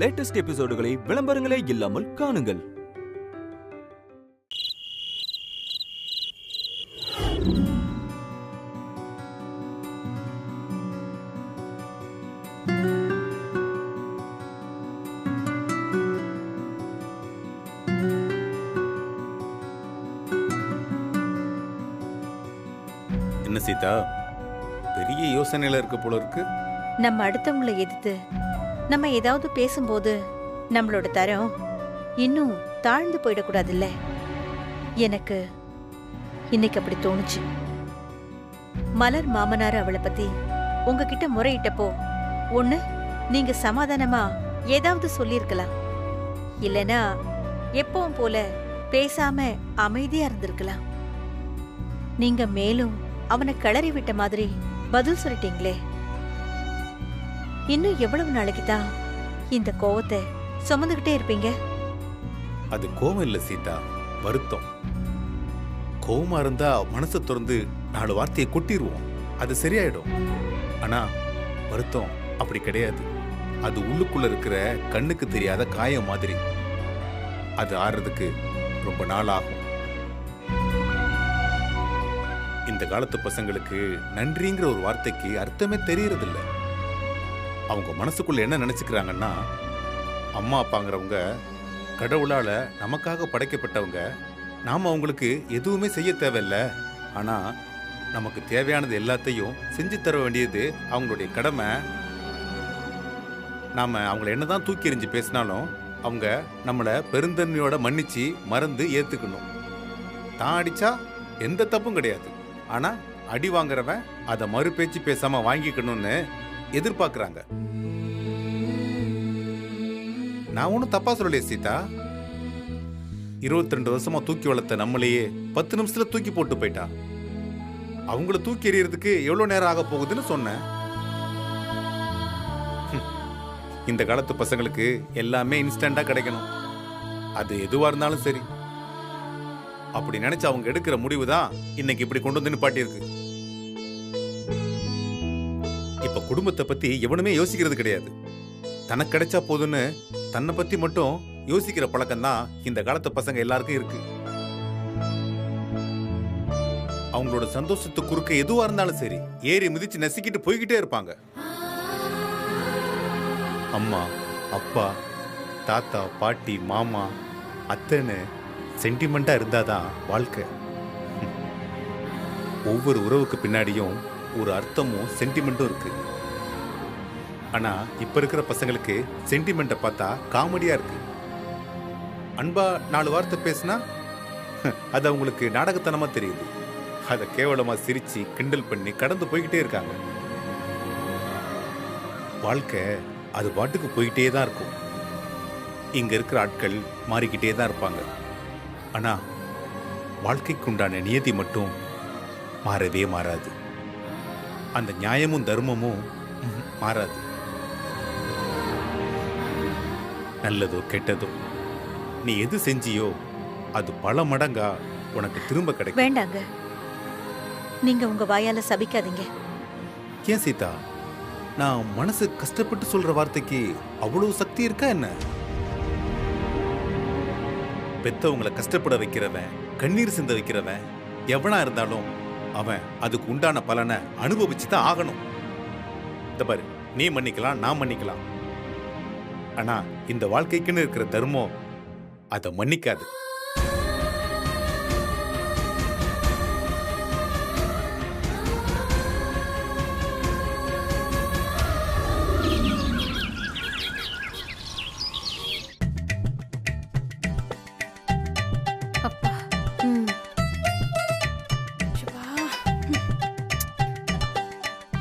Latest எபிசோடுகளை விளம்பரங்களே இல்லாமல் காணுங்கள். என்ன சீதா, பெரிய யோசனையில இருக்க போல இருக்கு. நம்ம அடுத்தவங்களை எதிர்த்து நம்ம ஏதாவது பேசும்போது நம்மளோட தரம் இன்னும் தாழ்ந்து போயிடக்கூடாதுல்ல. எனக்கு இன்னைக்கு அப்படி தோணுச்சு. மலர் மாமனார் அவளை பத்தி உங்ககிட்ட முறையிட்டப்போ ஒண்ணு நீங்க சமாதானமா ஏதாவது சொல்லிருக்கலாம், இல்லனா எப்பவும் போல பேசாம அமைதியா இருந்திருக்கலாம். நீங்க மேலும் அவனை கிளறி விட்ட மாதிரி பதில் சொல்லிட்டீங்களே. இன்னும் எவ்வளவு நாளைக்கு தான் இந்த கோவத்தை சுமந்துகிட்டே இருப்பீங்க? அது கோவம் இல்ல சீதா, வருத்தம். கோவமா இருந்தா மனசை திறந்து 4 வார்த்தையை கொட்டிடுவோம், அது சரியாயிடும். ஆனா வருத்தம் அப்படி கிடையாது. அது உள்ளுக்குள்ள இருக்கிற கண்ணுக்கு தெரியாத காயம் மாதிரி. அது ஆறுறதுக்கு ரொம்ப நாள் ஆகும். இந்த காலத்து பசங்களுக்கு நன்றிங்கிற ஒரு வார்த்தைக்கு அர்த்தமே தெரியறதில்ல. அவங்க மனசுக்குள்ள என்ன நினைச்சுக்கிறாங்கன்னா, அம்மா அப்பாங்கிறவங்க கடவுளால நமக்காக படைக்கப்பட்டவங்க, நாம அவங்களுக்கு எதுவுமே செய்ய தேவையில்ல, ஆனா நமக்கு தேவையானது எல்லாத்தையும் செஞ்சு தர வேண்டியது அவங்களுடைய கடமை. நாம அவங்கள என்னதான் தூக்கி எறிஞ்சு பேசினாலும் அவங்க நம்மளை பெருந்தன்மையோட மன்னிச்சு மறந்து ஏத்துக்கணும். தான் அடிச்சா எந்த தப்பும் கிடையாது, ஆனா அடி வாங்குறவன் அதை மறு பேச்சு பேசாம வாங்கிக்கணும்னு எதிர்பார்க்கறாங்க. நான் ஒன்னும் தப்பா சொல்லலையே சீதா. 22 வருஷமா தூக்கி வளர்த்த நம்மளையே 10 நிமிஷத்துல தூக்கி போட்டு போயிட்டா. அவங்கள தூக்கி எறியறதுக்கு எவ்வளவு நேரம் ஆக போகுதுன்னு சொன்னேன். இந்த காலத்து பசங்களுக்கு எல்லாமே இன்ஸ்டண்டா கிடைக்கணும், அது எதுவா இருந்தாலும் சரி. அப்படி நினைச்சு அவங்க எடுக்கிற முடிவு தான் இன்னைக்கு இப்படி கொண்டு வந்து நிப்பாட்டி இருக்கு. இப்ப குடும்பத்தை பத்தி எவனுமே யோசிக்கிறது கிடையாது. தனக்கு கிடைச்சா போதுன்னு தன்னை பத்தி மட்டும் யோசிக்கிற பழக்கம் தான் இந்த காலத்து பசங்க எல்லாருக்கும் இருக்கு. அவங்களோட சந்தோஷத்துக்கு குறுக்க எதுவா இருந்தாலும் சரி ஏறி மிதிச்சு நசுக்கிட்டு போய்கிட்டே இருப்பாங்க. அம்மா அப்பா தாத்தா பாட்டி மாமா அத்தைன்னு சென்டிமெண்டா இருந்தாதான் வாழ்க்கை. ஒவ்வொரு உறவுக்கு பின்னாடியும் ஒரு அர்த்தமும் சென்டிமெண்ட்டும் இருக்கு. ஆனா இப்ப இருக்கிற பசங்களுக்கு சென்டிமெண்ட்டை பார்த்தா காமெடியா இருக்கு. அன்பா 4 வார்த்தை பேசினா அது அவங்களுக்கு நாடகத்தனமா தெரியுது. அதை கேவலமா சிரிச்சு கிண்டல் பண்ணி கடந்து போய்கிட்டே இருக்காங்க. வாழ்க்கை அது பாட்டுக்கு போய்கிட்டே தான் இருக்கும். இங்க இருக்கிற ஆட்கள் மாறிக்கிட்டே தான் இருப்பாங்க. ஆனா வாழ்க்கைக்கு உண்டான நியதி மட்டும் மாறவே மாறாது. அந்த நியாயமும் தர்மமும் மாறாது. நல்லதோ கெட்டதோ நீ எது செஞ்சியோ அது பல மடங்கா உனக்கு திரும்ப கிடைக்கும். வேண்டாங்க, நீங்க உங்க வாயால சபிக்காதீங்க. ஏன் சீதா, நான் மனசு கஷ்டப்பட்டு சொல்ற வார்த்தைக்கு அவ்வளவு சக்தி இருக்கா என்ன? பெத்தவங்களை கஷ்டப்பட வைக்கிறவன், கண்ணீர் சிந்த வைக்கிறவன் எவனா இருந்தாலும் அவன் அதுக்கு உண்டான பலனை அனுபவிச்சு தான் ஆகணும். இந்த பாரு, நீ மன்னிக்கலாம், நான் மன்னிக்கலாம், ஆனா இந்த வாழ்க்கைக்குன்னு இருக்கிற தர்மம் அதை மன்னிக்காது.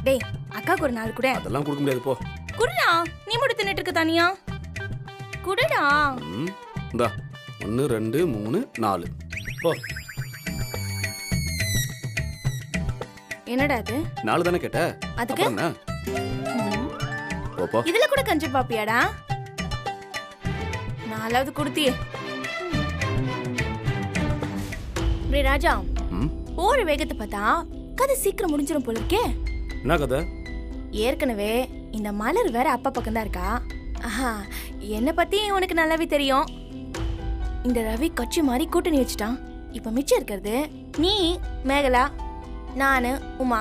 டேய், அக்காக்கு ஒரு 4 குடு. அதெல்லாம் கொடுக்க முடியாது, போ. குடுடா, நீ மட்டும் தின்னுட்டு இருக்க தானியா? குடுடா. இந்தா 1 2 3 4 போ. என்னடா அது? 4 தானே கேட்ட, அதுக்கு என்ன? போ. இதுல கூட கஞ்சி பாப்பியாடா? 4வது குடுத்தியே. டேய் ராஜா, போற வேகத்தை பார்த்தா கதை சீக்கிரம் முடிஞ்சிரும் போல இருக்கே. என்ன கதை? ஏற்கனவே இந்த மலர் வேற அப்பா பக்கம் தான் இருக்கா. ஆஹா, என்ன பத்தி உனக்கு நல்லாவே தெரியும். இந்த ரவி கட்சி மாதிரி கூட்டணி வச்சுட்டான். இப்ப மிச்சம் இருக்கிறது நீ, மேகலா, நானு, உமா.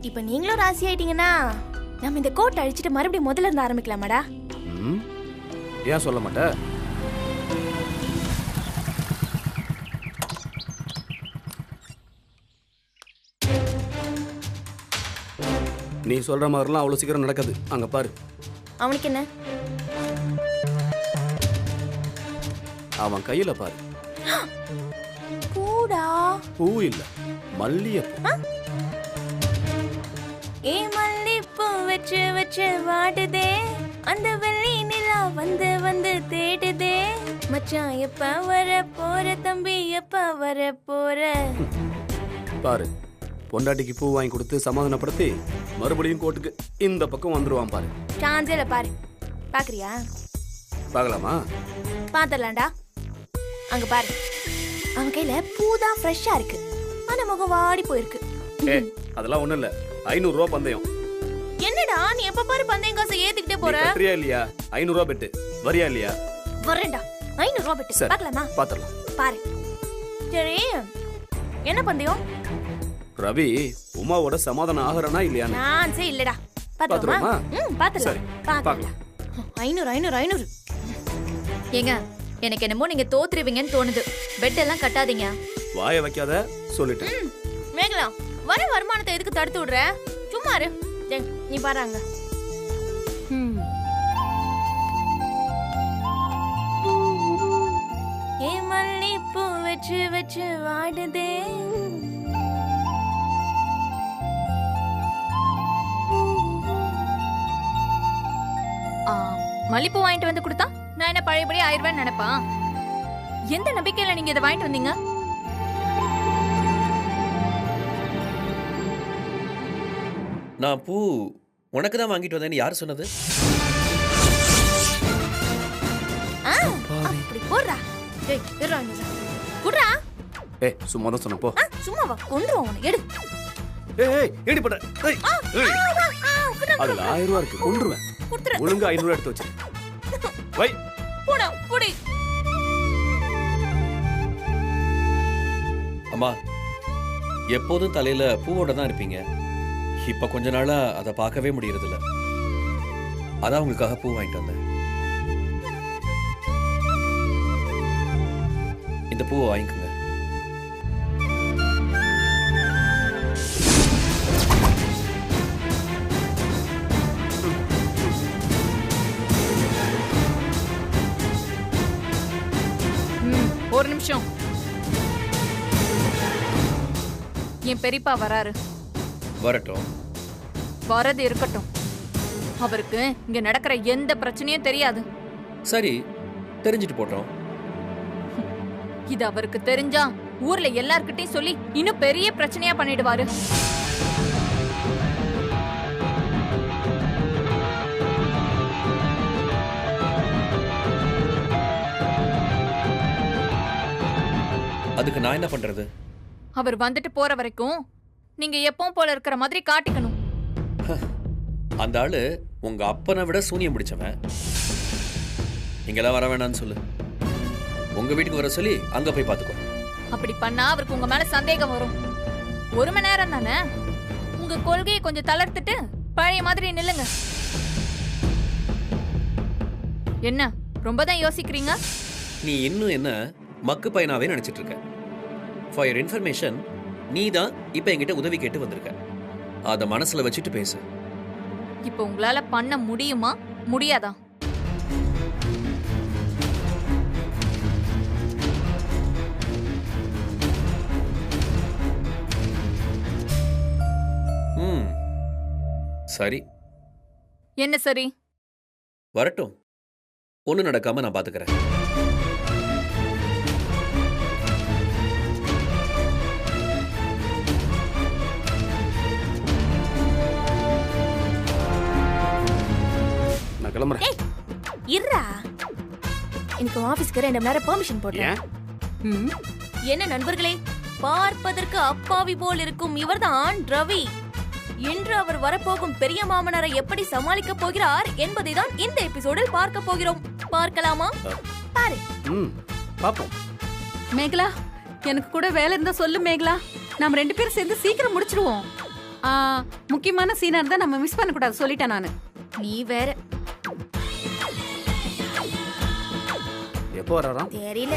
இப்ப நீங்களும் ராசி ஆயிட்டீங்கன்னா நம்ம இந்த கோட்டை அழிச்சிட்டு மறுபடியும் முதல்ல இருந்து ஆரம்பிக்கலாமாடா? ஏன் சொல்ல மாட்டே? நீ சொல்ற மாதிரிலாம் அவ்வளவு சீக்கிரம் நடக்காது. அங்க பாரு. அவனுக்கு என்ன? அவன் கையில பாரு. பூடா. பூ இல்ல, மல்லிகைப்பூ. ஏ மல்லிப்பூ வச்சு வச்சு வாடுதே, அந்த வெள்ளி நிலா வந்து வந்து தேடுதே. மச்சான் எப்ப வர போற, தம்பி எப்ப வர போற? பாரு, பொண்டாட்டிக்கு பூ வாங்கி கொடுத்து சமாதானப்படுத்தி மறுபடியும் கோட்டுக்கு இந்த பக்கம் வந்துருவான் பாரு. சான்ஸே இல்ல பாரு. பாக்குறியா? பார்க்கலாமா? பாத்துடலாம்டா. அங்க பாரு, அவன் கையில பூதான் ஃப்ரெஷ்ஷா இருக்கு, ஆனா முகம் வாடி போயிருக்கு. அதெல்லாம் ஒண்ணும் இல்ல. 500 ரூபாய் பந்தயம். என்னடா நீ எப்ப பாரு பந்தயம் காசை ஏத்திக்கிட்டே போற? கட்டுறியா இல்லையா? 500 ரூபாய் பெட்டு வரியா இல்லையா? வரேன்டா. 500 ரூபாய் பெட்டு பார்க்கலாமா? பாத்துடலாம். பாரு. சரி, என்ன பந்தயம்? ரவி உமாவோட சமாதானம் ஆகறனா இல்லையா? சான்ஸே இல்லடா. பாத்துறோமா? பாத்துறலாம். பார்க்கலாம். 500 500 500. ஏங்க, எனக்கு என்னமோ நீங்க தோத்துருவீங்கன்னு தோணுது. பெட் எல்லாம் கட்டாதீங்க. வாய வைக்காத சொல்லிட்டேன். மேகலா, வர வருமானத்தை எதுக்கு தடுத்து விடுற? சும்மா இரு. நீ பாருங்க. ஏ மல்லிப்பூ வச்சு வச்சு வாடுதே. மல்லிப்பூ வாங்கிட்டு வந்து கொடுத்தா நான் என்ன பழையபடி 1000 ரூபாய் நினைப்பான்? எந்த நம்பிக்கையில நீங்க இதை வாங்கிட்டு வந்தீங்க? நான் பூ உனக்கு தான் வாங்கிட்டு வந்தேன்னு யார் சொன்னது? அப்படி போடுறா. டேய் இருடா இங்க. குடுறா. சும்மா தான் சொன்ன போ. சும்மா வா, கொன்றுவோம் உன்னை. எடு. ஏடி பட. அதுல 1000 ரூபாய் இருக்கு, கொன்றுவேன். ஒழுங்கா 500 எடுத்து வச்சிரு. வை. போடா, போடி. அம்மா, எப்போதும் தலையில பூவோட தான் இருப்பீங்க. இப்ப கொஞ்ச நாளா அதை பார்க்கவே முடியறதில்ல. அதான் உங்களுக்காக பூ வாங்கிட்டு வந்தேன். இந்த பூவை வாங்கிக்கோங்க. ஒரு நிமிஷம். என் பெரியப்பா வராரு. வரட்டும். வரது இருக்கட்டும். அவருக்கு இங்க நடக்கிற எந்த பிரச்சனையும் தெரியாது. சரி, தெரிஞ்சிட்டு போட்டோம். இது அவருக்கு தெரிஞ்சா ஊர்ல எல்லார்கிட்டயும் சொல்லி இன்னும் பெரிய பிரச்சனையா பண்ணிடுவாரு. அதுக்கு நான் என்ன பண்றது? அவர் வந்துட்டு போற வரைக்கும் நீங்க எப்பவும் போல இருக்கிற மாதிரி காட்டிக்கணும். அந்த ஆளு உங்க அப்பனை விட சூனியம் பிடிச்சவன். நீங்களாம் வர வேணான்னு சொல்லு. உங்க வீட்டுக்கு வர சொல்லி அங்க போய் பாத்துக்கோ. அப்படி பண்ணா அவருக்கு உங்க மேல சந்தேகம் வரும். 1 மணி நேரம் தானே. உங்க கொள்கையை கொஞ்சம் தளர்த்துட்டு பழைய மாதிரி நில்லுங்க. என்ன ரொம்பதான் யோசிக்கிறீங்க? நீ இன்னும் என்ன மக்கு பையனாவே நினைச்சிட்டு இருக்க. ஃபார் யுவர் இன்ஃபர்மேஷன், நீ தான் இப்ப என்கிட்ட உதவி கேட்டு வந்திருக்க. அத மனசுல வச்சுட்டு பேசு. இப்ப உங்களால பண்ண முடியுமா முடியாதா? சரி. என்ன சரி? வரட்டும். ஒண்ணு நடக்காம நான் பாத்துக்கிறேன். நான் கிளம்புறேன். இருடா. எனக்கு ஆபீஸ்க்கு 2 மணி நேரம் பெர்மிஷன் போட்டேன். என்ன நண்பர்களே, பார்ப்பதற்கு அப்பாவி போல் இருக்கும் இவர்தான் ரவி. இன்று அவர் வரப்போகும் பெரிய மாமனாரை எப்படி சமாளிக்க போகிறார் என்பதை தான் இந்த எபிசோடில் பார்க்க போகிறோம். பார்க்கலாமா? பாரு. ம் பாப்போம். மேகலா, எனக்கு கூட வேலை இருந்தா சொல்லு மேகலா. நம்ம 2 பேரும் சேர்ந்து சீக்கிரம் முடிச்சிடுவோம். முக்கியமான சீனா இருந்தா நம்ம மிஸ் பண்ண கூடாது, சொல்லிட்டேன் நானு. நீ வேற. எப்போ வராராம்? தெரியல.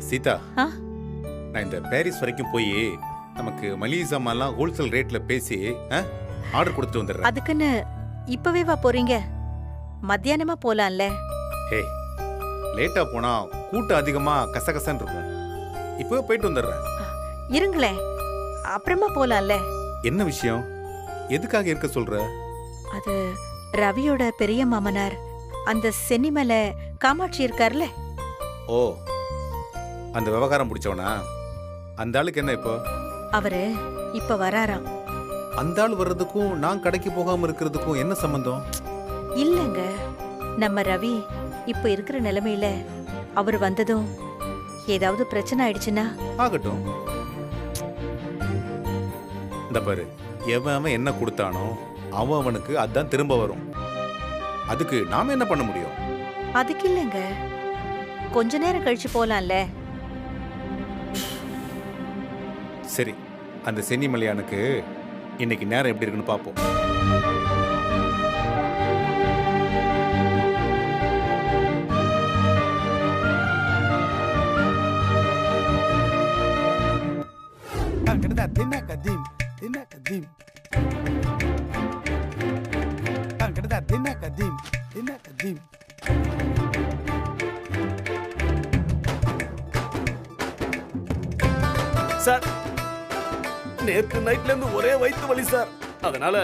சீதா, ஆ? நான் இந்த பாரிஸ் வரைக்கும் போய் நமக்கு மளிகை சாமான்லாம் ஹோல்சேல் ரேட்ல பேசி ஆர்டர் கொடுத்துட்டு வந்துடுறேன். அதுக்குன்னு இப்பவே வா போறீங்க? மத்தியானமா போலாம்ல? ஹே, லேட்டா போனா கூட்டம் அதிகமா கசகசன்னு இருக்கும். இப்பவே போயிட்டு வந்துடுறேன். இருங்களேன், அப்புறமா போலாம்ல? என்ன விஷயம்? எதுக்காக இருக்க சொல்ற? அது ரவியோட பெரிய மாமனார் அந்த சென்னிமலை காமாட்சி இருக்கார்ல, ஓ, அந்த விவகாரம் பிடிச்சவனா? அந்த ஆளுக்கு என்ன இப்போ? அவரு இப்ப வராராம். அந்த ஆள் வர்றதுக்கும் நான் கடைக்கு போகாம இருக்கிறதுக்கும் என்ன சம்பந்தம்? இல்லங்க, நம்ம ரவி இப்ப இருக்கிற நிலைமையில அவர் வந்ததும் ஏதாவது பிரச்சனை ஆயிடுச்சுன்னா? ஆகட்டும். இந்த பாரு, எவன் என்ன கொடுத்தானோ அவனுக்கு அதான் திரும்ப வரும். அதுக்கு நாம என்ன பண்ண முடியும்? அதுக்கு இல்லங்க, கொஞ்ச நேரம் கழிச்சு போலாம்ல? சரி, அந்த சென்னிமலையானுக்கு இன்னைக்கு நேரம் எப்படி இருக்குன்னு பார்ப்போம். சார், நேத்து நைட்ல இருந்து ஒரே வயிற்று வலி சார். அதனால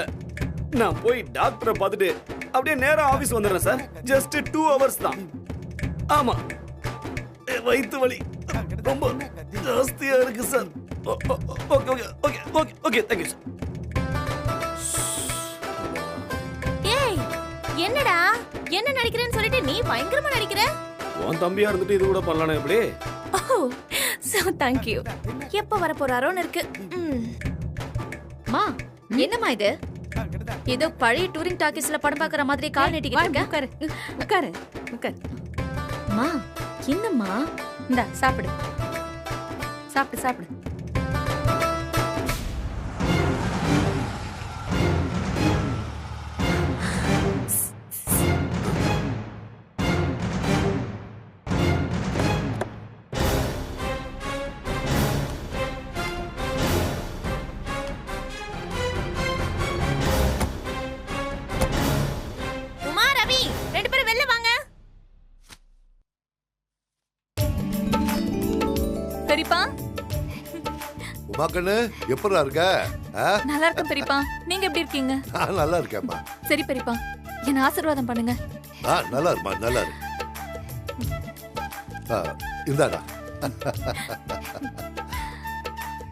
நான் போய் டாக்டரை பார்த்துட்டு அப்படியே நேரா ஆபீஸ் வந்துடுறேன் சார். ஜஸ்ட் 2 hours தான். ஆமா, வயிற்று வலி ரொம்ப ஜாஸ்தியா இருக்கு sir. Okay okay okay okay okay, thank you sir. ஏய், என்னடா என்ன நடிக்கிறேன்னு சொல்லிட்டு நீ பயங்கரமா நடிக்கிற? உன் தம்பியா இருந்துட்டு இது கூட பண்ணலானே எப்படி? ஓ, சோ தேங்க் யூ. எப்ப வர போறாரோன்னு இருக்கு. மா, என்னம்மா இது? ஏதோ பழைய டூரிங் டாக்கீஸ்ல படம் பார்க்கற மாதிரி கால் நீட்டிக்கிட்டு இருக்க. உட்காரு உட்காரு உட்காரு. மா, என்னம்மா? இந்தா சாப்பிடு, சாப்பிடு சாப்பிடு. உமா, ரவி 2 பேரும் வெளில வாங்க. பெரியப்பா, உமாக்கண்ணு எப்படா இருக்க? நல்லா இருக்கேன் பெரியப்பா. நீங்க எப்படி இருக்கீங்க? நான் நல்லா இருக்கேன்ப்பா. சரி பெரியப்பா, என்ன ஆசீர்வாதம் பண்ணுங்க. நல்லா இருமா, நல்லா இரு. இந்தாடா.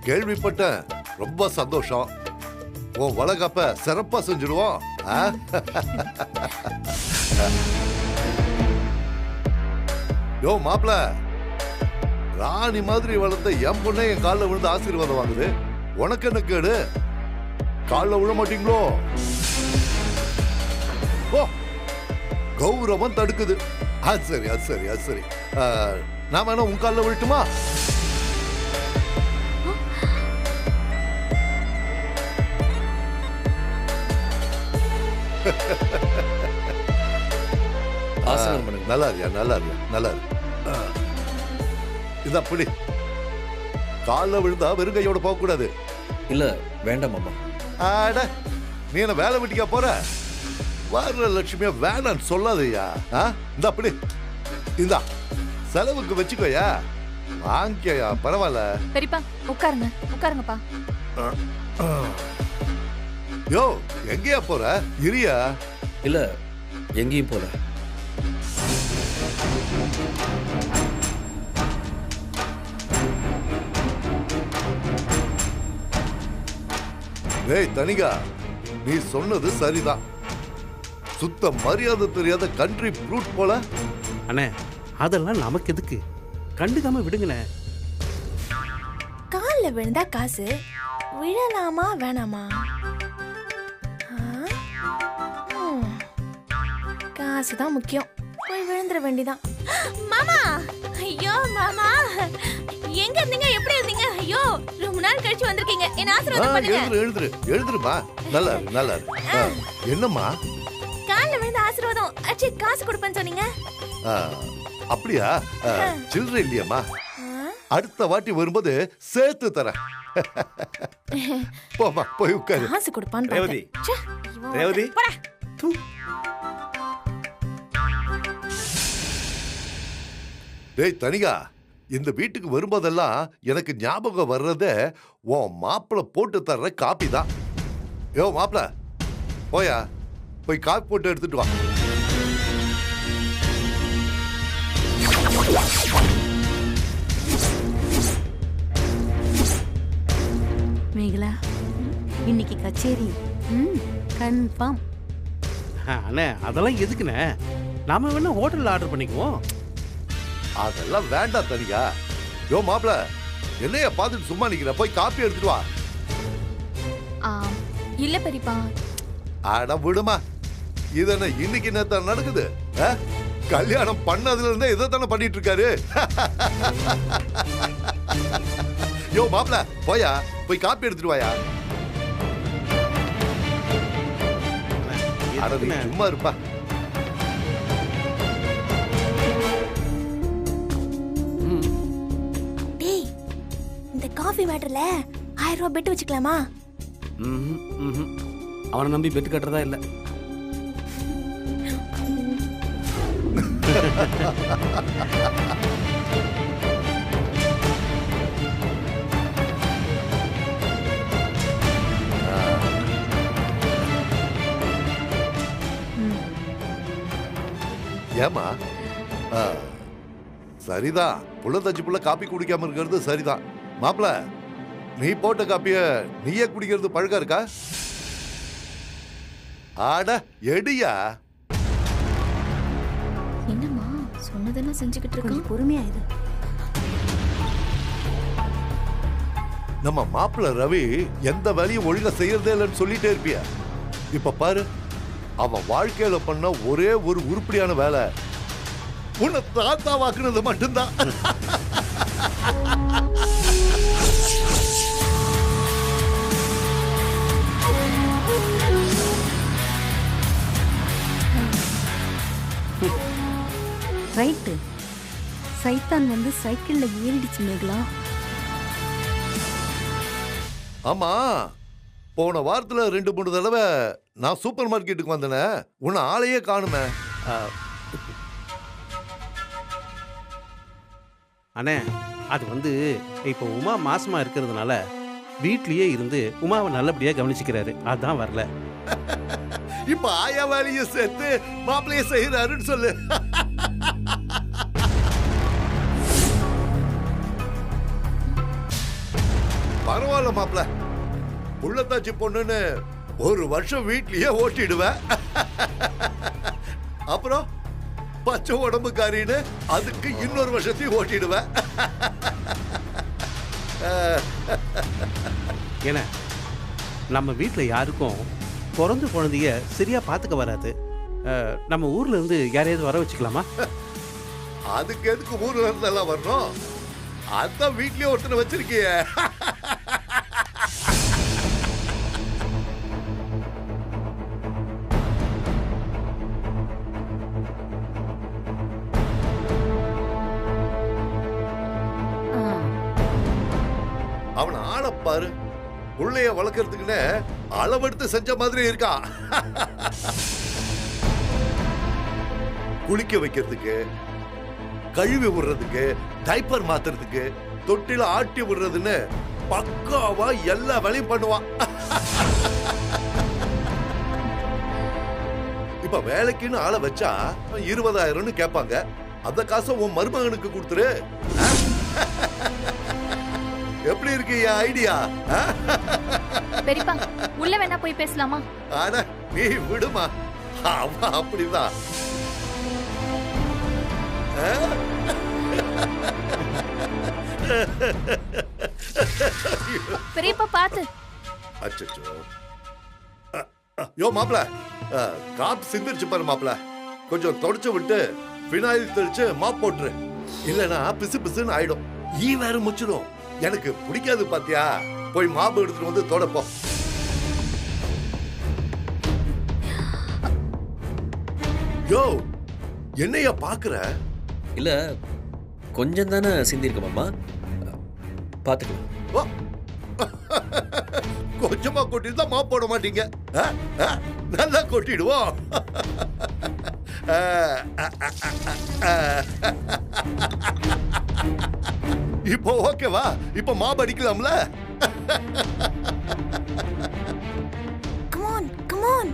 கேள்விப்பட்டேன், ரொம்ப சந்தோஷம். உன் வளகாப்ப சிறப்பா செஞ்சிடுவோம். யோ மாப்பிள, ராணி மாதிரி வளர்ந்த என் பொண்ணை என் காலில் விழுந்து ஆசீர்வாதம் வாங்குது. உனக்கு என்ன கேடு? காலில் விழ மாட்டீங்களோ? ஓ, கௌரவம் தடுக்குது. அது சரி, அது சரி, அது சரி. நாம என்ன உன் காலில் விழட்டுமா? நல்லா இருக்கியா, நல்லா இருக்கியா, நல்லா இருக்கு. இது அப்படி காலில் விழுந்தா வெறும் கையோட போக கூடாது. இல்ல வேண்டாம் மாமா. ஆட, நீ என்ன வேலை வெட்டிக்கா போற? வர்ற லட்சுமியா வேணான்னு சொல்லாதயா. இந்த அப்படி இந்தா செலவுக்கு வச்சுக்கோயா, வாங்கிக்கயா, பரவாயில்ல. பெரியப்பா உட்காருங்க, உட்காருங்கப்பா. யோ, எங்கேயா போற? இரியா. இல்ல எங்கேயும் போல. ஏய் தனிகா, நீ சொன்னது சரிதான். சுத்த மரியாதை தெரியாத கண்ட்ரி ஃப்ரூட் போல. அண்ணே, அதெல்லாம் நமக்கு எதுக்கு? கண்டுக்காம விடுங்கண்ணே. கால்ல விழுந்தா காசு விழலாமா வேணாமா? காசுதான் முக்கியம். போய் விழுந்துற வேண்டிதான். மாமா, ஐயோ மாமா, எங்க இருந்தீங்க? எப்படி இருந்தீங்க? ஐயோ, ரொம்ப நாள் கழிச்சு வந்திருக்கீங்க. என்ன ஆசீர்வாதம் பண்ணுங்க. எழுதுருமா. நல்லா நல்லா. என்னம்மா? கால்ல விழுந்த ஆசீர்வாதம். அச்சி, காசு கொடுப்பேன்னு சொன்னீங்க. அப்படியா? சில்லறை இல்லையம்மா. அடுத்த வாட்டி வரும்போது சேர்த்து தரேன். போமா, போய் உட்காரு. காசு கொடுப்பான்னு ரேவதி, ரேவதி, டேய் தனிகா, இந்த வீட்டுக்கு வரும்போதெல்லாம் எனக்கு ஞாபகம் வர்றதே உன் மாப்பிள்ள போட்டு தர்ற காப்பி தான். யோ மாப்பிள்ள, போயா போய் காப்பி போட்டு எடுத்துட்டு வா. மேகலா, இன்னைக்கு கச்சேரி கன்ஃபார்ம். அண்ணே, அதெல்லாம் எதுக்குண்ணே? நாம வேணா ஹோட்டல்ல ஆர்டர் பண்ணிக்குவோம். அதெல்லாம் வேண்டாம் தனிகா. யோ மாப்பிள்ள, என்னைய பார்த்துட்டு சும்மா நிக்கிற, போய் காப்பி எடுத்துட்டு வா. இல்ல பெரியப்பா. அட விடுமா, இது என்ன இன்னைக்கு நேத்து நடக்குது? கல்யாணம் பண்ணதுல இருந்தே இதை தானே பண்ணிட்டு இருக்காரு. யோ மாப்பிள்ள, போயா போய் காப்பி எடுத்துட்டு வாயா. அட நீ சும்மா இருப்பா. டேய், இந்த காஃபி மேட்டர்ல 1000 ரூபாய் பெட் வச்சுக்கலாமா? அவனை நம்பி பெட்டு கட்டுறதா இல்ல. ஏமா? சரிதான், புள்ள தச்சு புள்ள காப்பி குடிக்காம இருக்கிறது சரிதான். மாப்பிள்ள, நீ போட்ட காப்பிய நீயே குடிக்கிறது பழக்கம் இருக்கா? ஆட எடியா. என்னம்மா சொன்னதெல்லாம் செஞ்சுக்கிட்டு இருக்க? பொறுமையா இரு. நம்ம மாப்பிள்ள ரவி எந்த வேலையும் ஒழுங்கா செய்யறதே இல்லைன்னு சொல்லிட்டே இருப்பியா? இப்ப பாரு, அவன் வாழ்க்கையில பண்ண ஒரே ஒரு உருப்படியான வேலை உன்னை தாத்தா வாக்குனது மட்டும்தான். ரைட்டு. சைத்தான் வந்து சைக்கிள்ல ஏறிடுச்சு மேகலா. ஆமா, போன வாரத்துல 2-3 தடவை நான் சூப்பர் மார்க்கெட்டுக்கு வந்தேனே, உன்னை ஆளையே காணுமே. அண்ணே, அது வந்து இப்போ உமா மாசமா இருக்கிறதுனால வீட்லயே இருந்து உமாவை நல்லபடியா கவனிச்சுக்கிறாரு. அதான் வரல. இப்ப ஆயா வேலையை சேர்த்து மாப்பிள்ளைய செய்யறாருன்னு சொல்லு. பரவாயில்ல மாப்பிள்ள, புள்ளத்தாச்சி பொண்ணுன்னு 1 வருஷம் வீட்லயே ஓட்டிடுவேன். அப்புறம் பச்சை உடம்புக்காரின்னு அதுக்கு இன்னொரு வருஷத்தையும் ஓட்டிடுவேன். ஏன்னா நம்ம வீட்டில் யாருக்கும் பிறந்த குழந்தைய சரியா பார்த்துக்க வராது. நம்ம ஊர்ல இருந்து யாரையாவது வர வச்சுக்கலாமா? அதுக்கு எதுக்கு ஊர்ல இருந்தெல்லாம் வரணும்? அதான் வீட்லயே ஒருத்தனை வச்சிருக்கிய. அவன் ஆளப்பாரு, புள்ளைய வளர்க்கறதுக்குன்னு அளவெடுத்து செஞ்ச மாதிரி இருக்கான். குளிக்க வைக்கிறதுக்கு, கழுவி விடுறதுக்கு, டைப்பர் மாத்துறதுக்கு, தொட்டில ஆட்டி விடுறதுன்னு பக்காவா எல்லா வேலையும் பண்ணுவான். இப்ப வேலைக்குன்னு ஆளை வச்சா 20,000ன்னு கேட்பாங்க. அந்த காசை உன் மருமகனுக்கு கொடுத்துரு. எப்படி இருக்கு என் ஐடியா? பெரியப்பா, உள்ள வேணா போய் பேசலாமா? ஆனா நீ விடுமா, அவன் அப்படிதான். பெரியப்பா பாத்து. அச்சச்சோ. யோ மாப்பிள, காப்பு சிந்திருச்சு பாரு மாப்பிள. கொஞ்சம் தொடச்சு விட்டு பினாயில் தெளிச்சு மாப் போட்டுரு. இல்லனா பிசு பிசுன்னு ஆயிடும். ஈ வேற முச்சிடும். எனக்கு பிடிக்காது பாத்தியா. போய் மாப்பு எடுத்துட்டு வந்து தொடப்போ. யோ, என்னையா பாக்குற? இல்ல கொஞ்சம் தானே சிந்திருக்க மாமா, பாத்துக்கலாம். கொஞ்சமா கொட்டிட்டு தான் மாப் போட மாட்டீங்க. நல்லா கொட்டிடுவோம். இப்போ ஓகேவா? இப்போ mop அடிக்கலாம்ல? Come on, come on.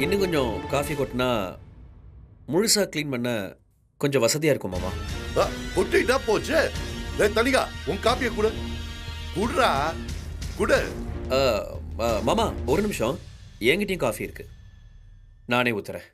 இன்னும் கொஞ்சம் காஃபி கொட்டினா முழுசா க்ளீன் பண்ண கொஞ்சம் வசதியா இருக்கும் மாமா. கொட்டிட்டா போச்சு. தனிகா உன் காப்பியை கொடு. குடுறா குடு. மாமா ஒரு நிமிஷம், என்கிட்டயும் காஃபி இருக்கு, நானே ஊத்துறேன்.